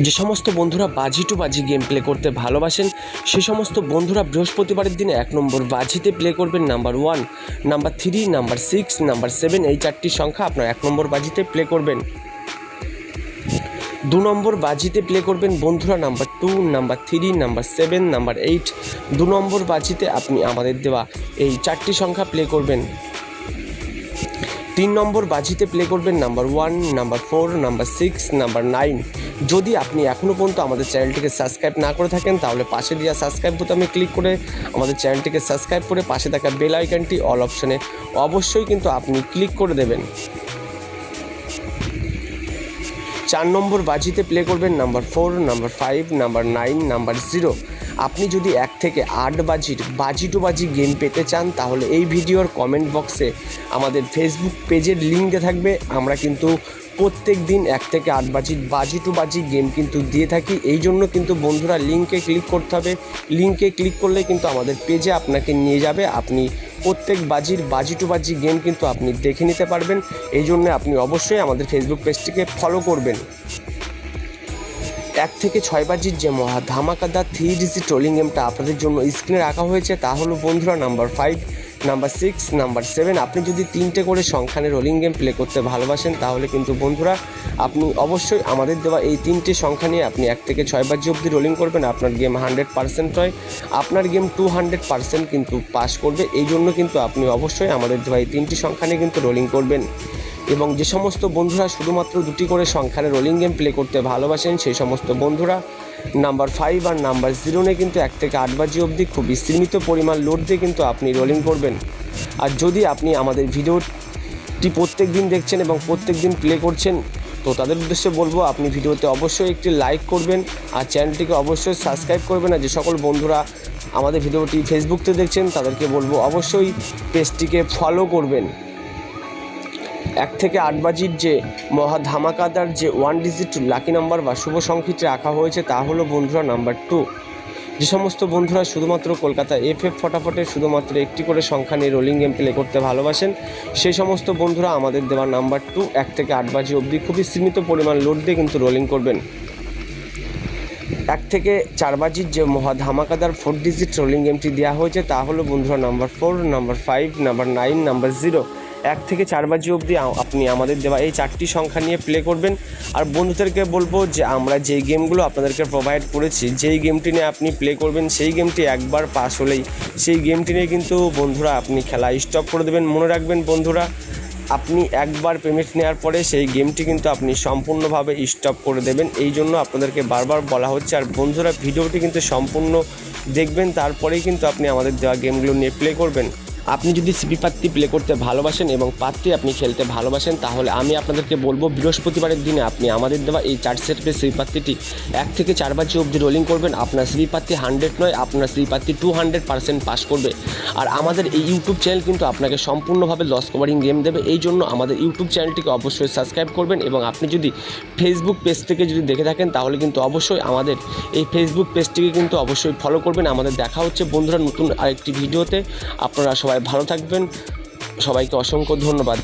যে সমস্ত বন্ধুরা বাজি টু বাজি গেম প্লে করতে ভালোবাসেন সে সমস্ত বন্ধুরা বৃহস্পতিবারের দিনে 1 নম্বর বাজিতে প্লে করবেন নাম্বার 1, নাম্বার 3, নাম্বার 6, নাম্বার 7 এই 4টি সংখ্যা আপনার 1 নম্বর বাজিতে প্লে করবেন। 2 নম্বর বাজিতে প্লে করবেন বন্ধুরা নাম্বার 2, নাম্বার 3, নাম্বার 7, নাম্বার 8। 2 নম্বর বাজিতে আপনি আমাদের দেওয়া এই 4টি সংখ্যা প্লে করবেন। 3 নম্বর বাজিতে প্লে করবেন নাম্বার 1, নাম্বার 4, নাম্বার 6, নাম্বার 9। যদি আপনি এখনও পর্যন্ত আমাদের চ্যানেলটিকে সাবস্ক্রাইব না করে থাকেন তাহলে পাশে দেওয়া সাবস্ক্রাইব বোতামে ক্লিক করে আমাদের চ্যানেলটিকে সাবস্ক্রাইব করে পাশে থাকা বেল আইকনটি অল অপশনে অবশ্যই কিন্তু আপনি ক্লিক করে দেবেন। 4 নম্বর বাজিতে প্লে করবেন নাম্বার 4, নাম্বার 5, নাম্বার 9, নাম্বার 0। আপনি যদি 1 থেকে 8 বাজির বাজি টু বাজি গেম পেতে চান তাহলে এই ভিডিওর কমেন্ট বক্সে আমাদের ফেসবুক পেজের লিঙ্ক দেওয়া থাকবে। আমরা কিন্তু প্রত্যেক দিন 1 থেকে 8 বাজির বাজি টু বাজি গেম কিন্তু দিয়ে থাকি। এই জন্য কিন্তু বন্ধুরা লিঙ্কে ক্লিক করতে হবে। লিঙ্কে ক্লিক করলে কিন্তু আমাদের পেজে আপনাকে নিয়ে যাবে। আপনি প্রত্যেক বাজির বাজি টু বাজি গেম কিন্তু আপনি দেখে নিতে পারবেন। এই জন্য আপনি অবশ্যই আমাদের ফেসবুক পেজটিকে ফলো করবেন। 1 থেকে 6 বাজির যে মহা ধামাকাদার 3 ডিজিট রোলিং গেমটা আপনাদের জন্য স্ক্রিনে রাখা হয়েছে তা হলো বন্ধুরা নাম্বার 5, নাম্বার 6, নাম্বার 7। আপনি যদি 3টে করে সংখ্যা নিয়ে রোলিং গেম প্লে করতে ভালোবাসেন তাহলে কিন্তু বন্ধুরা আপনি অবশ্যই আমাদের দেওয়া এই 3টে সংখ্যা নিয়ে আপনি 1 থেকে 6 বাজি অবধি রোলিং করবেন। আপনার গেম 100% হয়, আপনার গেম 200% কিন্তু পাস করবে। এই জন্য কিন্তু আপনি অবশ্যই আমাদের দেওয়া এই 3টি সংখ্যা নিয়ে কিন্তু রোলিং করবেন। এবং যে সমস্ত বন্ধুরা শুধুমাত্র 2টি করে সংখ্যার রোলিং গেম প্লে করতে ভালোবাসেন সেই সমস্ত বন্ধুরা নাম্বার 5 আর নাম্বার 0 নিয়ে কিন্তু 1 থেকে 8 বাজি অবধি খুবই সীমিত পরিমাণ লোড দিয়ে কিন্তু আপনি রোলিং করবেন। আর যদি আপনি আমাদের ভিডিওটি প্রত্যেক দিন দেখছেন এবং প্রত্যেক দিন প্লে করছেন তো তাদের উদ্দেশ্যে বলবো আপনি ভিডিওতে অবশ্যই একটি লাইক করবেন আর চ্যানেলটিকে অবশ্যই সাবস্ক্রাইব করবেন। আর যে সকল বন্ধুরা আমাদের ভিডিওটি ফেসবুকতে দেখছেন তাদেরকে বলবো অবশ্যই পেজটিকে ফলো করবেন। 1 থেকে 8 বাজির যে মহা ধামাকাদার যে 1 ডিজিট লাকি নাম্বার বা শুভ সংখ্যাটি রাখা হয়েছে তা হলো বন্ধুরা নাম্বার 2। যে সমস্ত বন্ধুরা শুধুমাত্র কলকাতা এফএফ ফটাফটে শুধুমাত্র একটি করে সংখ্যা নিয়ে রোলিং গেম প্লে করতে ভালোবাসেন সেই সমস্ত বন্ধুরা আমাদের দেওয়া নাম্বার 2 1 থেকে 8 বাজি অবধি খুবই সীমিত পরিমাণ লোড দিয়ে কিন্তু রোলিং করবেন। 1 থেকে 4 বাজির যে মহা ধামাকাদার 4 ডিজিট রোলিং গেমটি দেওয়া হয়েছে তা হলো বন্ধুরা নাম্বার 4, নাম্বার 5, নাম্বার 9, নাম্বার 0। 1 থেকে 4 বাজি অবধি আপনি আমাদের দেওয়া এই 4টি সংখ্যা নিয়ে প্লে করবেন। আর বন্ধুদেরকে বলবো যে আমরা যেই গেমগুলো আপনাদেরকে প্রোভাইড করেছি যেই গেমটি নিয়ে আপনি প্লে করবেন সেই গেমটি একবার পাস হলেই সেই গেমটি নিয়ে কিন্তু বন্ধুরা আপনি খেলা স্টপ করে দেবেন। মনে রাখবেন বন্ধুরা আপনি একবার পেমেন্ট নেওয়ার পরে সেই গেমটি কিন্তু আপনি সম্পূর্ণভাবে স্টপ করে দেবেন। এই জন্য আপনাদেরকে বারবার বলা হচ্ছে। আর বন্ধুরা ভিডিওটি কিন্তু সম্পূর্ণ দেখবেন তারপরেই কিন্তু আপনি আমাদের দেওয়া গেমগুলো নিয়ে প্লে করবেন। আপনি যদি সিপি পাত্তি প্লে করতে ভালোবাসেন এবং পাত্তি আপনি খেলতে ভালোবাসেন তাহলে আমি আপনাদেরকে বলবো বৃহস্পতিবারের দিনে আপনি আমাদের দেওয়া এই 4 সেটের সিপি পাত্তিটি 1 থেকে 4 বাজি অবধি রোলিং করবেন। আপনার সিপি পাত্তি 100 নয়, আপনার সিপি পাত্তি 200% পাস করবে। আর আমাদের এই ইউটিউব চ্যানেল কিন্তু আপনাকে সম্পূর্ণভাবে লস কভারিং গেম দেবে। এই জন্য আমাদের ইউটিউব চ্যানেলটিকে অবশ্যই সাবস্ক্রাইব করবেন এবং আপনি যদি ফেসবুক পেজ থেকে যদি দেখে থাকেন তাহলে কিন্তু অবশ্যই আমাদের এই ফেসবুক পেজটিকে কিন্তু অবশ্যই ফলো করবেন। আমাদের দেখা হচ্ছে বন্ধুরা নতুন আরেকটি ভিডিওতে। আপনারা সবাই ভালো থাকবেন। সবাইকে অসংখ্য ধন্যবাদ।